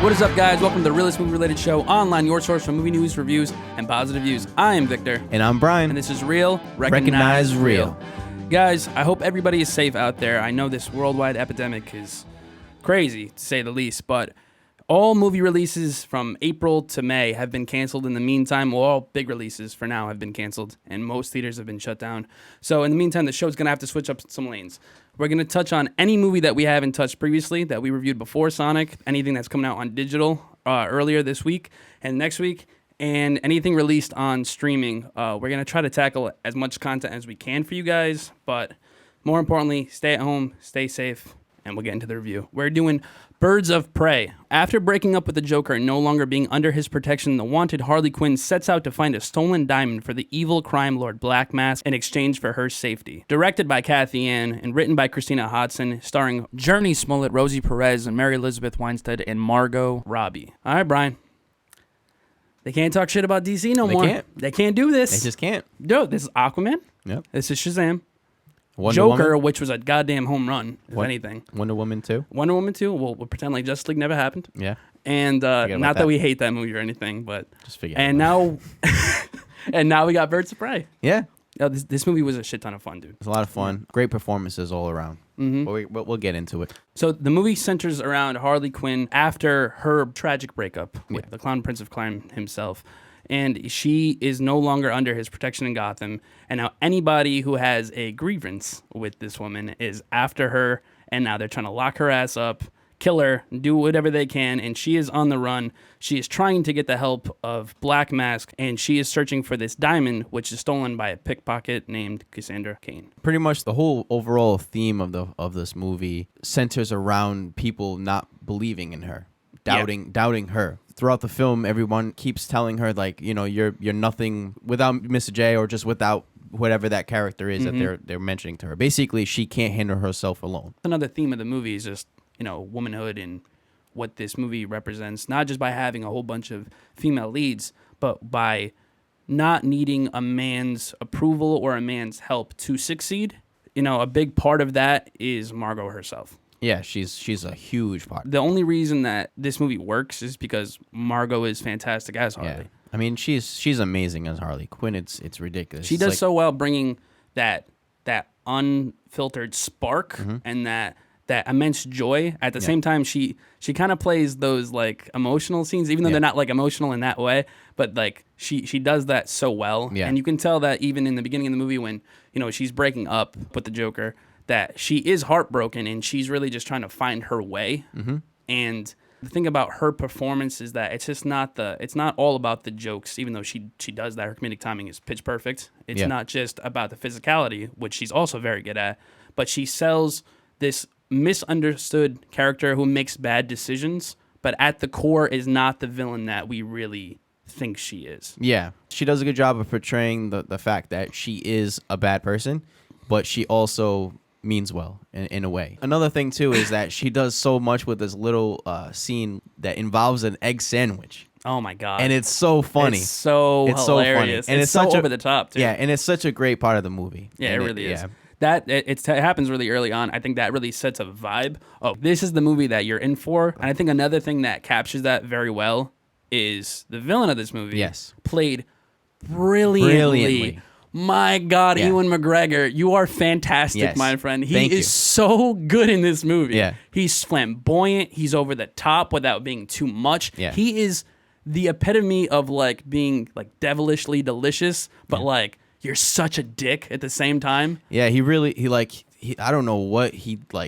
What is up, guys? Welcome to the realest movie-related show, online, your source for movie news, reviews, and positive views. I am Victor. And I'm Brian. And this is Real, Recognize Real. Guys, I hope everybody is safe out there. I know this worldwide epidemic is crazy, to say the least, but all movie releases from April to May have been canceled in the meantime. Well, all big releases for now have been canceled, and most theaters have been shut down. So in the meantime, the show's going to have to switch up some lanes. We're going to touch on any movie that we haven't touched previously, that we reviewed before Sonic, anything that's coming out on digital earlier this week and next week, and anything released on streaming. We're going to try to tackle as much content as we can for you guys, but more importantly, stay at home, stay safe, and we'll get into the review. We're doing Birds of Prey. After breaking up with the Joker and no longer being under his protection, the wanted Harley Quinn sets out to find a stolen diamond for the evil crime lord Black Mask in exchange for her safety. Directed by Kathy Ann and written by Christina Hodson, starring Journey Smollett, Rosie Perez, and Mary Elizabeth Winstead, and Margot Robbie. All right, Brian. They can't talk shit about DC no more. They can't do this. They just can't. Dude, this is Aquaman. Yep. This is Shazam. Wonder Joker, Woman? which was a goddamn home run, if anything. Wonder Woman 2? Wonder Woman 2, we'll pretend like Justice League never happened. Yeah. And not that we hate that movie or anything, but... Just forget and now, and now we got Birds of Prey. Yeah. This movie was a shit ton of fun, dude. It's a lot of fun. Great performances all around. Mm-hmm. But we'll get into it. So the movie centers around Harley Quinn after her tragic breakup with the Clown Prince of Crime himself. And she is no longer under his protection in Gotham. And now anybody who has a grievance with this woman is after her. And now they're trying to lock her ass up, kill her, do whatever they can. And she is on the run. She is trying to get the help of Black Mask. And she is searching for this diamond, which is stolen by a pickpocket named Cassandra Cain. Pretty much the whole overall theme of this movie centers around people not believing in her, doubting her. Throughout the film, everyone keeps telling her, like, you know, you're nothing without Mr. J, or just without whatever that character is that they're mentioning to her. Basically, she can't handle herself alone. Another theme of the movie is just, you know, womanhood and what this movie represents, not just by having a whole bunch of female leads, but by not needing a man's approval or a man's help to succeed. You know, a big part of that is Margot herself. Yeah, she's a huge part. The only reason that this movie works is because Margot is fantastic as Harley. Yeah. I mean, she's amazing as Harley Quinn. It's ridiculous. She does so well bringing that unfiltered spark and that immense joy. At the same time, she kind of plays those like emotional scenes, even though they're not like emotional in that way. But like she does that so well, and you can tell that even in the beginning of the movie when, you know, she's breaking up with the Joker, that she is heartbroken and she's really just trying to find her way. And the thing about her performance is that it's just not all about the jokes, even though she does that. Her comedic timing is pitch perfect. It's not just about the physicality, which she's also very good at, but she sells this misunderstood character who makes bad decisions, but at the core is not the villain that we really think she is. Yeah, she does a good job of portraying the fact that she is a bad person, but she also means well in a way. Another thing too is that she does so much with this little scene that involves an egg sandwich. Oh my god! And it's so funny. It's so hilarious. So funny. And it's so over the top too. Yeah, and it's such a great part of the movie. Yeah, and it really is. Yeah. That it happens really early on. I think that really sets a vibe. Oh, this is the movie that you're in for. And I think another thing that captures that very well is the villain of this movie. Yes. Played brilliantly. My God, Ewan McGregor, you are fantastic, my friend. He is so good in this movie. Yeah. He's flamboyant. He's over the top without being too much. Yeah. He is the epitome of like being like devilishly delicious, but like you're such a dick at the same time. Yeah, I don't know what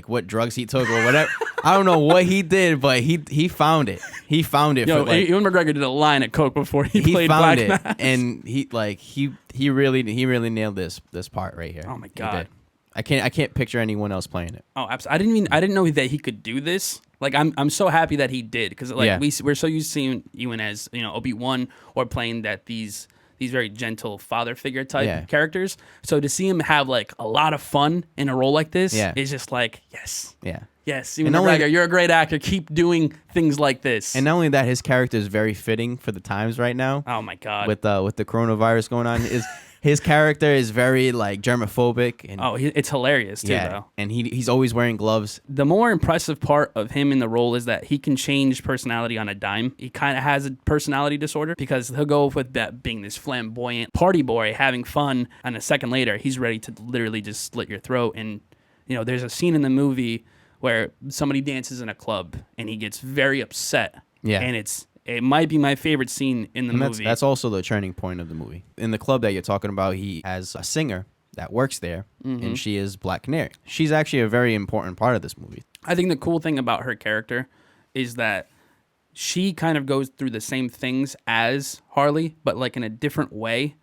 what drugs he took or whatever. I don't know what he did, but he found it. He found it. Yo, Ewan McGregor did a line of coke before he played Black Mask. And he really nailed this part right here. Oh my God. I can't picture anyone else playing it. Oh, absolutely. I didn't know that he could do this. Like I'm so happy that he did, because like we're so used to seeing Ewan as, you know, Obi-Wan or playing these very gentle father figure type characters. So to see him have like a lot of fun in a role like this is just like, yes. Yeah. Yes, Ewan McGregor, you're a great actor. Keep doing things like this. And not only that, his character is very fitting for the times right now. Oh my God. With the coronavirus going on, His character is very like germophobic and it's hilarious too, though. and he's always wearing gloves. The more impressive part of him in the role is that he can change personality on a dime. He kind of has a personality disorder because he'll go with that being this flamboyant party boy, having fun, and a second later, he's ready to literally just slit your throat. And, there's a scene in the movie where somebody dances in a club, and he gets very upset. Yeah. And it might be my favorite scene in the movie. That's also the turning point of the movie. In the club that you're talking about, he has a singer that works there, and she is Black Canary. She's actually a very important part of this movie. I think the cool thing about her character is that she kind of goes through the same things as Harley, but like in a different way.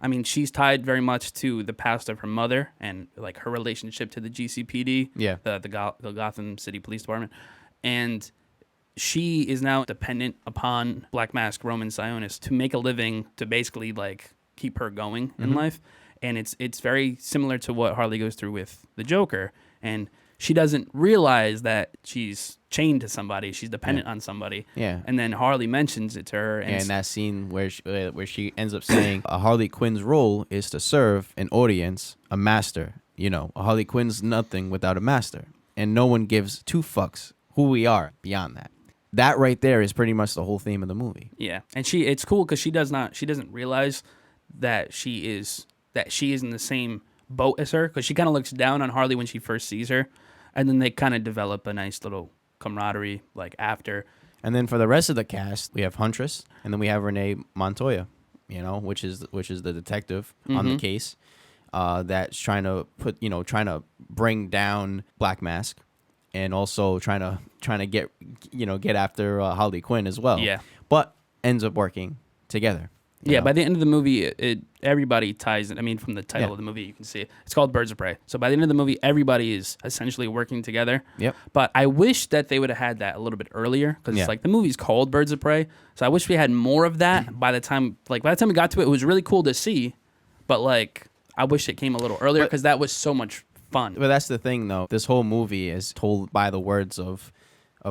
I mean, she's tied very much to the past of her mother and like her relationship to the GCPD, the Gotham City Police Department, and she is now dependent upon Black Mask Roman Sionis to make a living, to basically like keep her going in life. And it's very similar to what Harley goes through with the Joker. And she doesn't realize that she's chained to somebody. She's dependent on somebody. Yeah. And then Harley mentions it to her. And that scene where she ends up saying Harley Quinn's role is to serve an audience, a master. A Harley Quinn's nothing without a master. And no one gives two fucks who we are beyond that. That right there is pretty much the whole theme of the movie. Yeah, and it's cool because she doesn't realize that she is in the same boat as her, because she kind of looks down on Harley when she first sees her, and then they kind of develop a nice little camaraderie like after. And then for the rest of the cast, we have Huntress, and then we have Renee Montoya, which is the detective on the case, that's trying to bring down Black Mask. And also trying to get after Harley Quinn as well. Yeah. But ends up working together. Yeah, by the end of the movie, everybody ties in. I mean, from the title of the movie, you can see it. It's called Birds of Prey. So by the end of the movie, everybody is essentially working together. Yep. But I wish that they would have had that a little bit earlier, because it's like the movie's called Birds of Prey. So I wish we had more of that by the time we got to it. It was really cool to see, but like I wish it came a little earlier, because that was so much fun. But that's the thing, though. This whole movie is told by the words of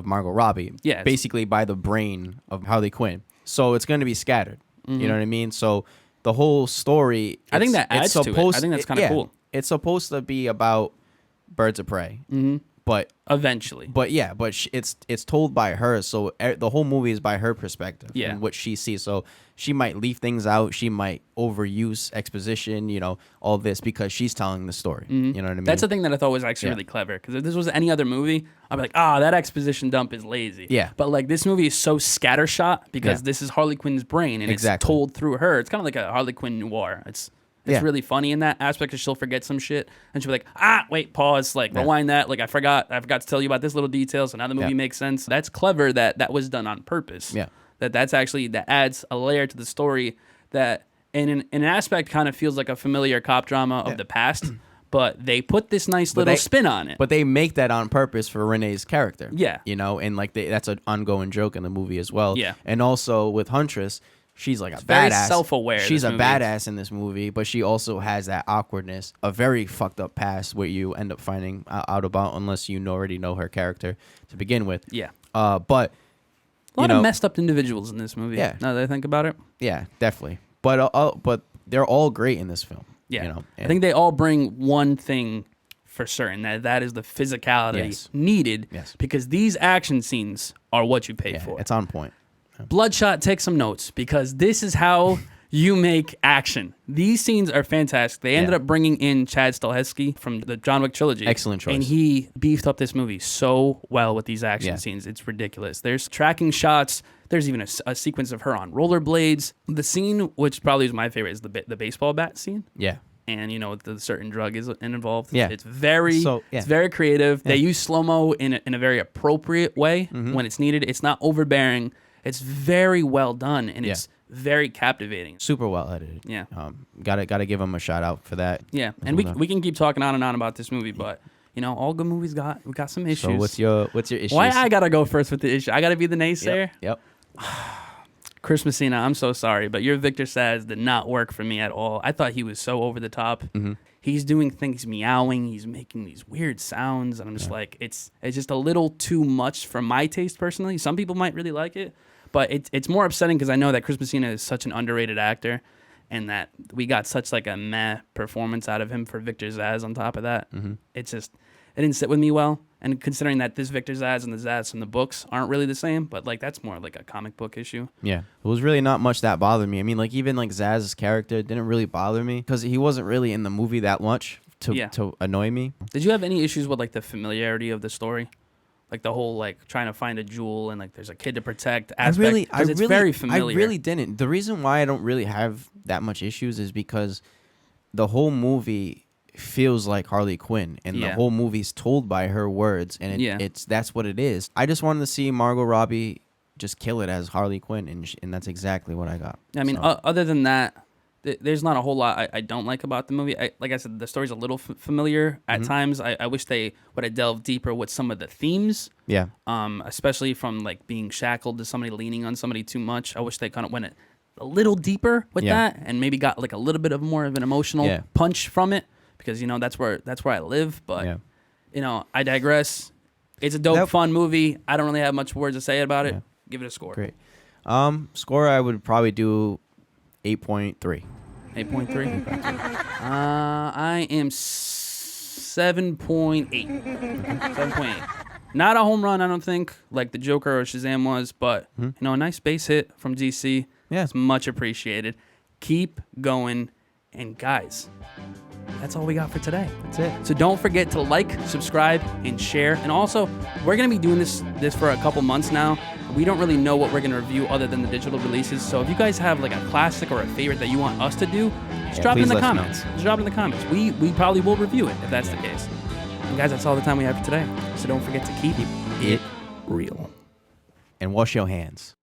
Margot Robbie. Yeah. Basically by the brain of Harley Quinn. So it's going to be scattered. You know what I mean? So the whole story, I think that adds to it. I think that's kind of cool. It's supposed to be about Birds of Prey. But eventually. But it's told by her, so the whole movie is by her perspective and what she sees. So she might leave things out, she might overuse exposition, all this, because she's telling the story. You know what I mean? That's the thing that I thought was actually really clever, because if this was any other movie, I'd be like, that exposition dump is lazy. Yeah. But like this movie is so scattershot because this is Harley Quinn's brain, and it's told through her. It's kind of like a Harley Quinn noir. It's really funny in that aspect, because she'll forget some shit and she'll be like, wait, pause, like rewind that. Like I forgot to tell you about this little detail, so now the movie makes sense. That's clever that was done on purpose. Yeah. That adds a layer to the story that in an aspect kind of feels like a familiar cop drama of the past, but they put this nice little spin on it. But they make that on purpose for Renee's character. Yeah. And like that's an ongoing joke in the movie as well. Yeah. And also with Huntress, she's like a very badass. Self-aware. She's a badass in this movie, but she also has that awkwardness, a very fucked up past where you end up finding out about unless you already know her character to begin with. Yeah. But a lot of messed up individuals in this movie. Yeah. Now that I think about it. Yeah, definitely. But they're all great in this film. Yeah. I think they all bring one thing for certain, that is the physicality needed, because these action scenes are what you pay for. It's on point. Bloodshot, take some notes, because this is how you make action. These scenes are fantastic. They ended up bringing in Chad Stahelski from the John Wick trilogy. Excellent choice. And he beefed up this movie so well with these action scenes. It's ridiculous. There's tracking shots. There's even a sequence of her on rollerblades. The scene, which probably is my favorite, is the baseball bat scene. Yeah. And the certain drug is involved. Yeah. It's very creative. Yeah. They use slow-mo in a very appropriate way when it's needed. It's not overbearing. It's very well done, and it's very captivating. Super well edited. Yeah. Gotta give them a shout out for that. Yeah, and we can keep talking on and on about this movie, but all good movies got some issues. So what's your issue? Why I gotta go first with the issue? I gotta be the naysayer. Yep. Chris Messina, I'm so sorry, but your Victor Saz did not work for me at all. I thought he was so over the top. He's doing things meowing. He's making these weird sounds, and I'm just like, it's just a little too much for my taste personally. Some people might really like it, but it's more upsetting because I know that Chris Messina is such an underrated actor, and that we got such like a meh performance out of him for Victor Zsasz on top of that. It didn't sit with me well. And considering that this Victor Zsasz and the Zsasz from the books aren't really the same, but like that's more like a comic book issue. Yeah, it was really not much that bothered me. I mean, like even like Zaz's character didn't really bother me because he wasn't really in the movie that much to annoy me. Did you have any issues with like the familiarity of the story? Like the whole like trying to find a jewel and like there's a kid to protect aspect. It's very familiar. I really didn't. The reason why I don't really have that much issues is because the whole movie feels like Harley Quinn, and the whole movie's told by her words, and that's what it is. I just wanted to see Margot Robbie just kill it as Harley Quinn, and that's exactly what I got. I mean, other than that, there's not a whole lot I don't like about the movie. Like I said, the story's a little familiar at times. I wish they would have delved deeper with some of the themes. Yeah. Especially from like being shackled to somebody, leaning on somebody too much. I wish they kind of went a little deeper with that, and maybe got like a little bit of more of an emotional punch from it, because that's where I live. But I digress. It's a dope, fun movie. I don't really have much words to say about it. Give it a score. Great. Score, I would probably do 8.3. 8.3? I am 7.8. 7.8. Not a home run, I don't think, like the Joker or Shazam was, but a nice base hit from DC. Yeah. It's much appreciated. Keep going. And guys, that's all we got for today. That's it. So don't forget to like, subscribe, and share. And also, we're going to be doing this for a couple months now. We don't really know what we're going to review other than the digital releases. So if you guys have like a classic or a favorite that you want us to do, just drop it in the comments. Just drop it in the comments. We probably will review it if that's the case. And guys, that's all the time we have for today. So don't forget to keep it real. And wash your hands.